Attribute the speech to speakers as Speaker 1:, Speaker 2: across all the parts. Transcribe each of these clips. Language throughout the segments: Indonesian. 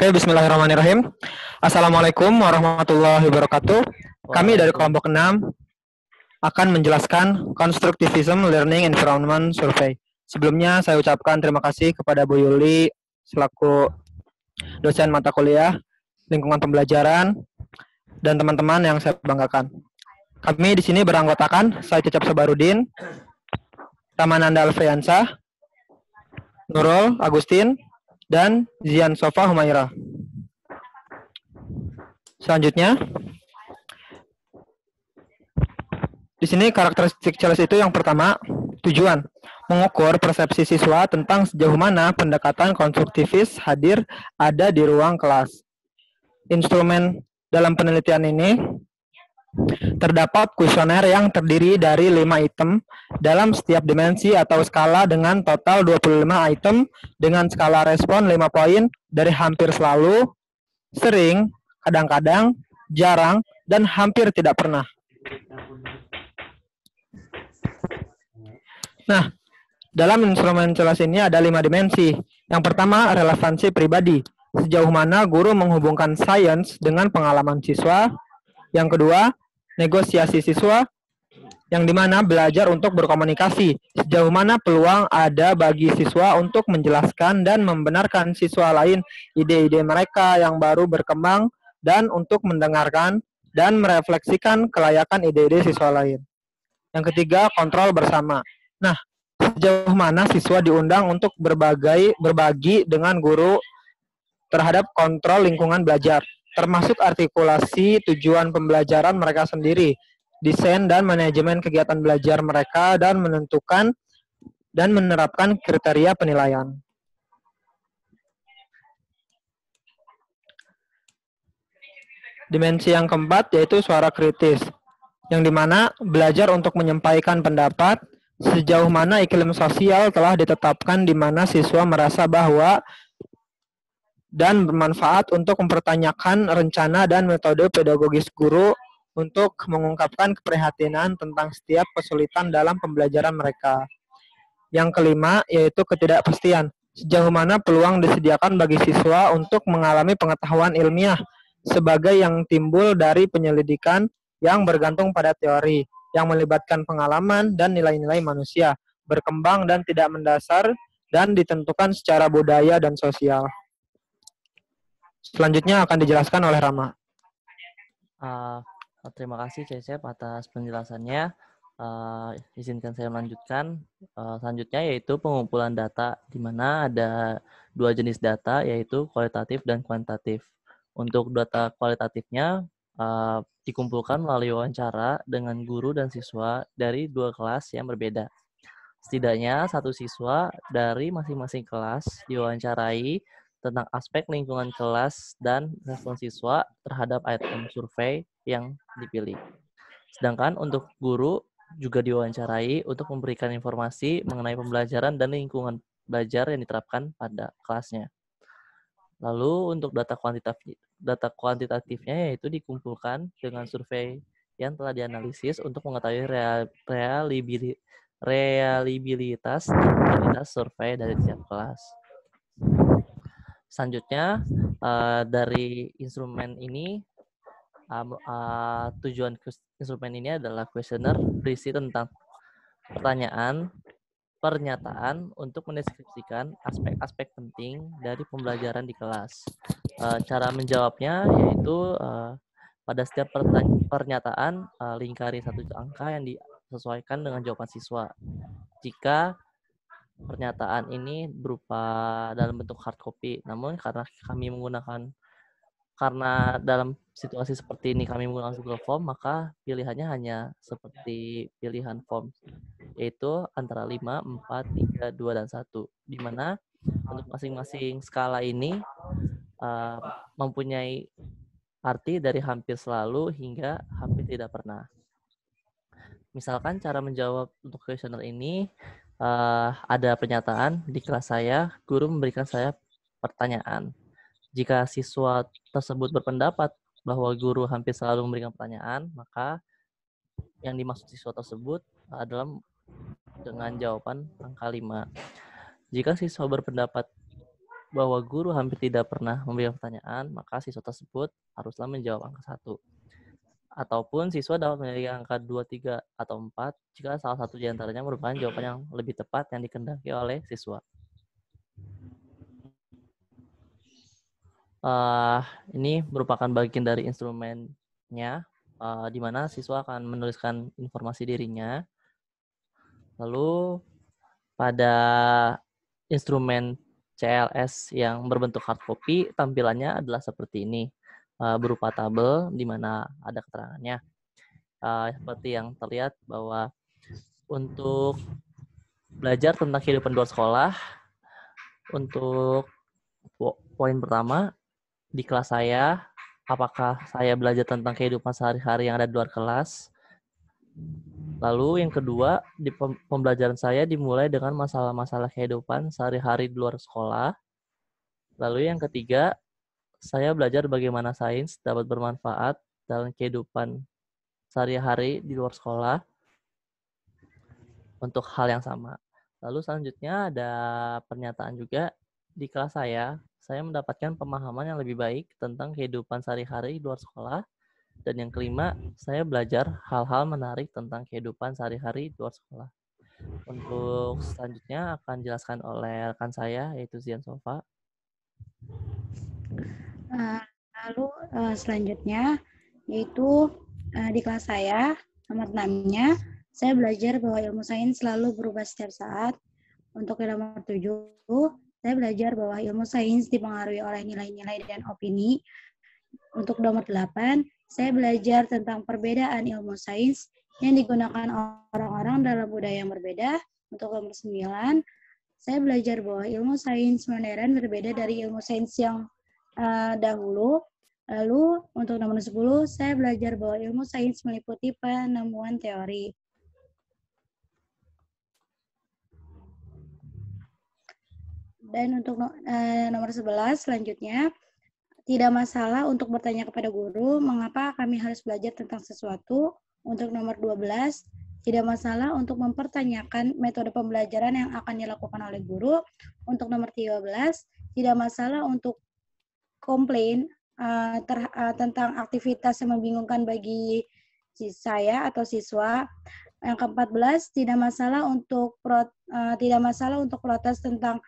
Speaker 1: Oke, bismillahirrahmanirrahim. Assalamualaikum warahmatullahi wabarakatuh. Kami dari kelompok 6 akan menjelaskan Constructivism Learning Environment Survey. Sebelumnya saya ucapkan terima kasih kepada Bu Yuli selaku dosen mata kuliah lingkungan pembelajaran dan teman-teman yang saya banggakan. Kami di sini beranggotakan saya Cecep Sabarudin, Ramananda Alfriansah, Nurul Agustin, dan Zian Sofa Humaira. Selanjutnya, di sini karakteristik CELES itu yang pertama, tujuan mengukur persepsi siswa tentang sejauh mana pendekatan konstruktivis hadir ada di ruang kelas. Instrumen dalam penelitian ini terdapat kuesioner yang terdiri dari 5 item dalam setiap dimensi atau skala dengan total 25 item dengan skala respon 5 poin dari hampir selalu, sering, kadang-kadang, jarang, dan hampir tidak pernah. Nah, dalam instrumen CELES ini ada 5 dimensi. Yang pertama, relevansi pribadi. Sejauh mana guru menghubungkan sains dengan pengalaman siswa. Yang kedua, negosiasi siswa, yang dimana belajar untuk berkomunikasi. Sejauh mana peluang ada bagi siswa untuk menjelaskan dan membenarkan siswa lain ide-ide mereka yang baru berkembang dan untuk mendengarkan dan merefleksikan kelayakan ide-ide siswa lain. Yang ketiga, kontrol bersama. Nah, sejauh mana siswa diundang untuk berbagi dengan guru terhadap kontrol lingkungan belajar, termasuk artikulasi tujuan pembelajaran mereka sendiri, desain dan manajemen kegiatan belajar mereka, dan menentukan dan menerapkan kriteria penilaian. Dimensi yang keempat yaitu suara kritis, yang dimana belajar untuk menyampaikan pendapat, sejauh mana iklim sosial telah ditetapkan di mana siswa merasa bahwa dan bermanfaat untuk mempertanyakan rencana dan metode pedagogis guru untuk mengungkapkan keprihatinan tentang setiap kesulitan dalam pembelajaran mereka. Yang kelima yaitu ketidakpastian. Sejauh mana peluang disediakan bagi siswa untuk mengalami pengetahuan ilmiah sebagai yang timbul dari penyelidikan yang bergantung pada teori, yang melibatkan pengalaman dan nilai-nilai manusia, berkembang dan tidak mendasar, dan ditentukan secara budaya dan sosial. Selanjutnya akan dijelaskan oleh Rama.
Speaker 2: Terima kasih Cecep atas penjelasannya. Izinkan saya melanjutkan. Selanjutnya yaitu pengumpulan data, di mana ada 2 jenis data, yaitu kualitatif dan kuantitatif. Untuk data kualitatifnya dikumpulkan melalui wawancara dengan guru dan siswa dari 2 kelas yang berbeda. Setidaknya 1 siswa dari masing-masing kelas diwawancarai tentang aspek lingkungan kelas dan respon siswa terhadap item survei yang dipilih. Sedangkan untuk guru juga diwawancarai untuk memberikan informasi mengenai pembelajaran dan lingkungan belajar yang diterapkan pada kelasnya. Lalu untuk data kuantitatifnya yaitu dikumpulkan dengan survei yang telah dianalisis untuk mengetahui reliabilitas dan kualitas survei dari tiap kelas. Selanjutnya, dari instrumen ini, tujuan instrumen ini adalah kuesioner berisi tentang pernyataan untuk mendeskripsikan aspek-aspek penting dari pembelajaran di kelas. Cara menjawabnya yaitu pada setiap pernyataan lingkari 1 angka yang disesuaikan dengan jawaban siswa. Jika pernyataan ini berupa dalam bentuk hard copy, namun karena dalam situasi seperti ini kami menggunakan Google Form, maka pilihannya hanya seperti pilihan form, yaitu antara 5, 4, 3, 2, dan 1, di mana untuk masing-masing skala ini mempunyai arti dari hampir selalu hingga hampir tidak pernah. Misalkan cara menjawab untuk kuesioner ini, ada pernyataan di kelas saya, guru memberikan saya pertanyaan. Jika siswa tersebut berpendapat bahwa guru hampir selalu memberikan pertanyaan, maka yang dimaksud siswa tersebut adalah dengan jawaban angka 5. Jika siswa berpendapat bahwa guru hampir tidak pernah memberikan pertanyaan, maka siswa tersebut haruslah menjawab angka 1. Ataupun siswa dapat memiliki angka 2, 3, atau 4 jika salah satu di antaranya merupakan jawaban yang lebih tepat yang dikehendaki oleh siswa. Ini merupakan bagian dari instrumennya, di mana siswa akan menuliskan informasi dirinya. Lalu pada instrumen CLS yang berbentuk hard copy, tampilannya adalah seperti ini, berupa tabel di mana ada keterangannya. Seperti yang terlihat bahwa untuk belajar tentang kehidupan luar sekolah, untuk poin pertama, di kelas saya, apakah saya belajar tentang kehidupan sehari-hari yang ada di luar kelas? Lalu yang kedua, di pembelajaran saya dimulai dengan masalah-masalah kehidupan sehari-hari di luar sekolah. Lalu yang ketiga, saya belajar bagaimana sains dapat bermanfaat dalam kehidupan sehari-hari di luar sekolah untuk hal yang sama. Lalu selanjutnya ada pernyataan juga, di kelas saya mendapatkan pemahaman yang lebih baik tentang kehidupan sehari-hari di luar sekolah. Dan yang kelima, saya belajar hal-hal menarik tentang kehidupan sehari-hari di luar sekolah. Untuk selanjutnya akan dijelaskan oleh rekan saya, yaitu Zian Sofa.
Speaker 3: Lalu selanjutnya, yaitu di kelas saya, nomor 6-nya, saya belajar bahwa ilmu sains selalu berubah setiap saat. Untuk yang nomor 7, saya belajar bahwa ilmu sains dipengaruhi oleh nilai-nilai dan opini. Untuk nomor 8, saya belajar tentang perbedaan ilmu sains yang digunakan orang-orang dalam budaya yang berbeda. Untuk nomor 9, saya belajar bahwa ilmu sains modern berbeda dari ilmu sains yang dahulu. Lalu untuk nomor 10, saya belajar bahwa ilmu sains meliputi penemuan teori. Dan untuk nomor 11 selanjutnya, tidak masalah untuk bertanya kepada guru mengapa kami harus belajar tentang sesuatu. Untuk nomor 12, tidak masalah untuk mempertanyakan metode pembelajaran yang akan dilakukan oleh guru. Untuk nomor 13, tidak masalah untuk komplain tentang aktivitas yang membingungkan bagi saya atau siswa. Yang ke-14, tidak masalah untuk protes tentang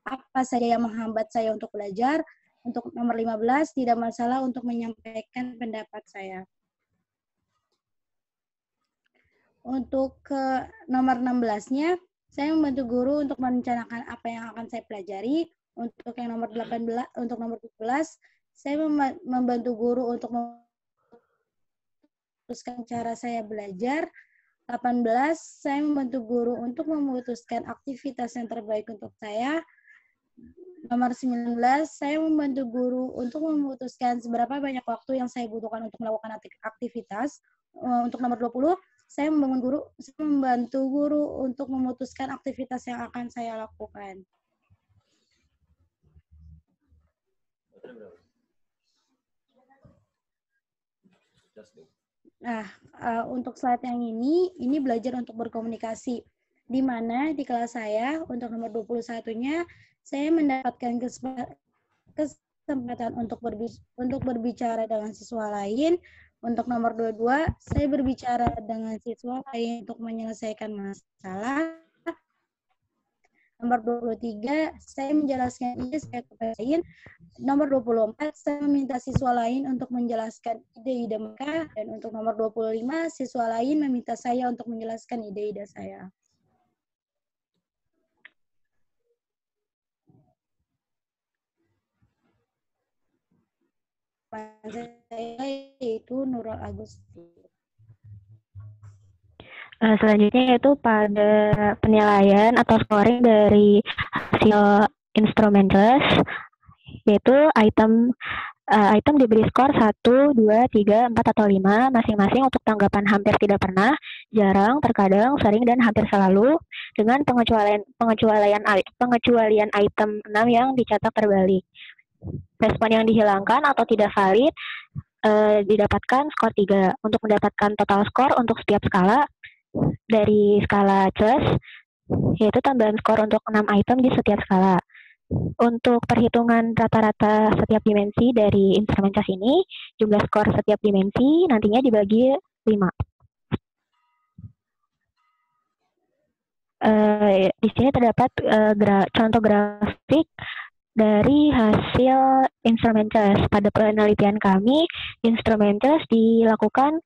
Speaker 3: apa saja yang menghambat saya untuk belajar. Untuk nomor 15, tidak masalah untuk menyampaikan pendapat saya. Untuk ke nomor 16-nya, saya membantu guru untuk merencanakan apa yang akan saya pelajari. Untuk yang nomor 17, saya membantu guru untuk memutuskan cara saya belajar. 18, saya membantu guru untuk memutuskan aktivitas yang terbaik untuk saya. Nomor 19, saya membantu guru untuk memutuskan seberapa banyak waktu yang saya butuhkan untuk melakukan aktivitas. Untuk nomor 20, saya membantu guru untuk memutuskan aktivitas yang akan saya lakukan. Nah, untuk slide yang ini belajar untuk berkomunikasi. Di mana di kelas saya, untuk nomor 21-nya, saya mendapatkan kesempatan untuk berbicara dengan siswa lain. Untuk nomor 22, saya berbicara dengan siswa lain untuk menyelesaikan masalah. Nomor 23, saya menjelaskan ide saya kepada lain. Nomor 24, saya meminta siswa lain untuk menjelaskan ide-ide mereka. Dan untuk nomor 25, siswa lain meminta saya untuk menjelaskan ide-ide saya. Saya yaitu Nurul Agusti.
Speaker 4: Selanjutnya yaitu pada penilaian atau scoring dari hasil instrumen jelas, yaitu item diberi skor 1, 2, 3, 4, atau 5 masing-masing untuk tanggapan hampir tidak pernah, jarang, terkadang, sering, dan hampir selalu, dengan pengecualian item 6 yang dicatat terbalik. Respon yang dihilangkan atau tidak valid didapatkan skor 3. Untuk mendapatkan total skor untuk setiap skala dari skala CES, yaitu tambahan skor untuk 6 item di setiap skala. Untuk perhitungan rata-rata setiap dimensi dari instrumen cas ini, jumlah skor setiap dimensi nantinya dibagi 5. Di sini terdapat contoh grafik dari hasil instrumen cas. Pada penelitian kami, instrumen cas dilakukan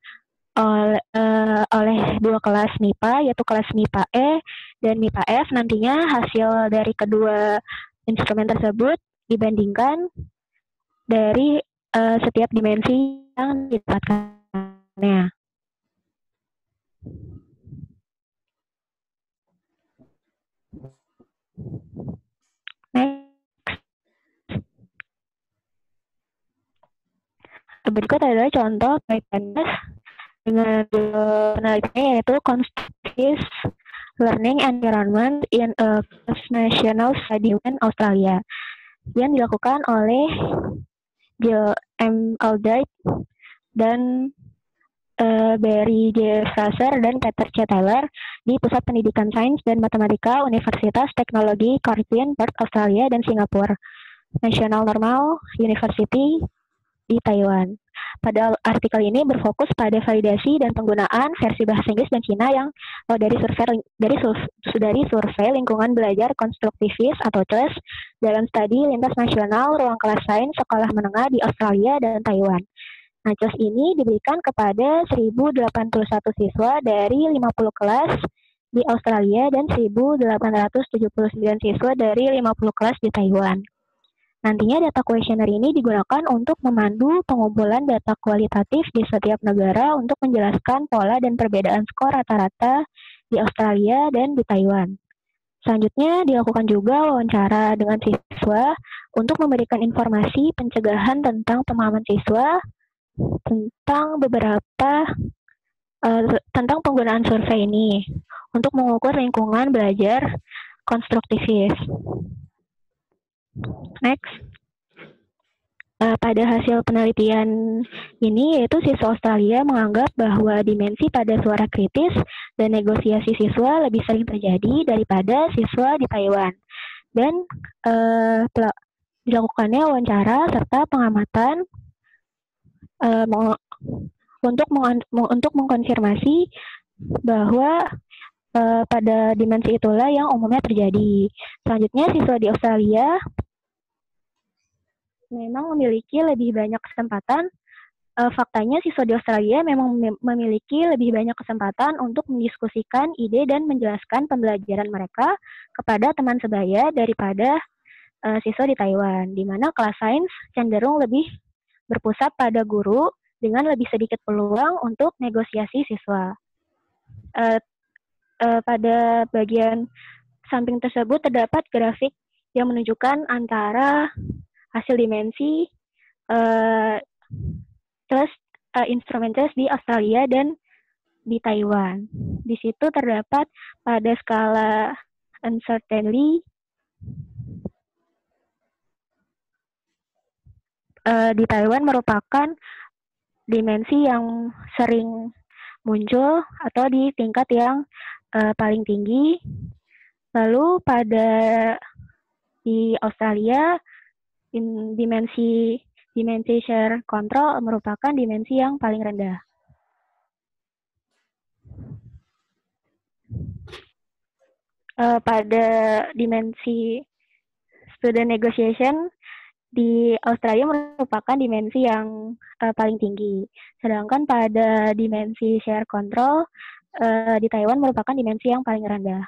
Speaker 4: oleh dua kelas MIPA, yaitu kelas MIPA E dan MIPA F. Nantinya hasil dari kedua instrumen tersebut dibandingkan dari setiap dimensi yang didapatkannya. Berikut adalah contoh PNS dengan penelitiannya, yaitu Constructive Learning Environment in a National Study in Australia, yang dilakukan oleh Jill M. Albright dan Barry J. Fraser dan Peter C. Taylor di Pusat Pendidikan Sains dan Matematika Universitas Teknologi Curtin, Perth, Australia, dan Singapura National Normal University di Taiwan. Pada artikel ini berfokus pada validasi dan penggunaan versi bahasa Inggris dan Cina yang dari survei lingkungan belajar konstruktivis atau CLES dalam studi lintas nasional ruang kelas sains sekolah menengah di Australia dan Taiwan. Nah, CLES ini diberikan kepada 1.081 siswa dari 50 kelas di Australia dan 1.879 siswa dari 50 kelas di Taiwan. Nantinya data kuesioner ini digunakan untuk memandu pengumpulan data kualitatif di setiap negara untuk menjelaskan pola dan perbedaan skor rata-rata di Australia dan di Taiwan. Selanjutnya dilakukan juga wawancara dengan siswa untuk memberikan informasi pencegahan tentang pemahaman siswa tentang tentang penggunaan survei ini untuk mengukur lingkungan belajar konstruktivis. Next. Pada hasil penelitian ini, yaitu siswa Australia menganggap bahwa dimensi pada suara kritis dan negosiasi siswa lebih sering terjadi daripada siswa di Taiwan. Dan dilakukannya wawancara serta pengamatan untuk mengkonfirmasi bahwa pada dimensi itulah yang umumnya terjadi. Selanjutnya, siswa di Australia memang memiliki lebih banyak kesempatan. Faktanya, siswa di Australia memang memiliki lebih banyak kesempatan untuk mendiskusikan ide dan menjelaskan pembelajaran mereka kepada teman sebaya daripada siswa di Taiwan, di mana kelas sains cenderung lebih berpusat pada guru dengan lebih sedikit peluang untuk negosiasi siswa. Pada bagian samping tersebut terdapat grafik yang menunjukkan antara hasil dimensi instrumen CLES di Australia dan di Taiwan. Di situ terdapat pada skala uncertainty di Taiwan merupakan dimensi yang sering muncul atau di tingkat yang paling tinggi. Lalu di Australia dimensi share control merupakan dimensi yang paling rendah. Pada dimensi student negotiation di Australia merupakan dimensi yang paling tinggi. Sedangkan pada dimensi share control di Taiwan merupakan dimensi yang paling rendah.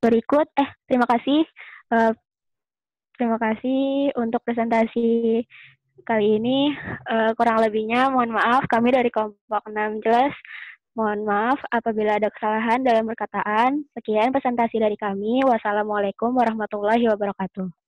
Speaker 4: Berikut, terima kasih. Terima kasih untuk presentasi kali ini. Kurang lebihnya mohon maaf, kami dari kelompok 6 jelas. Mohon maaf apabila ada kesalahan dalam perkataan. Sekian presentasi dari kami. Wassalamualaikum warahmatullahi wabarakatuh.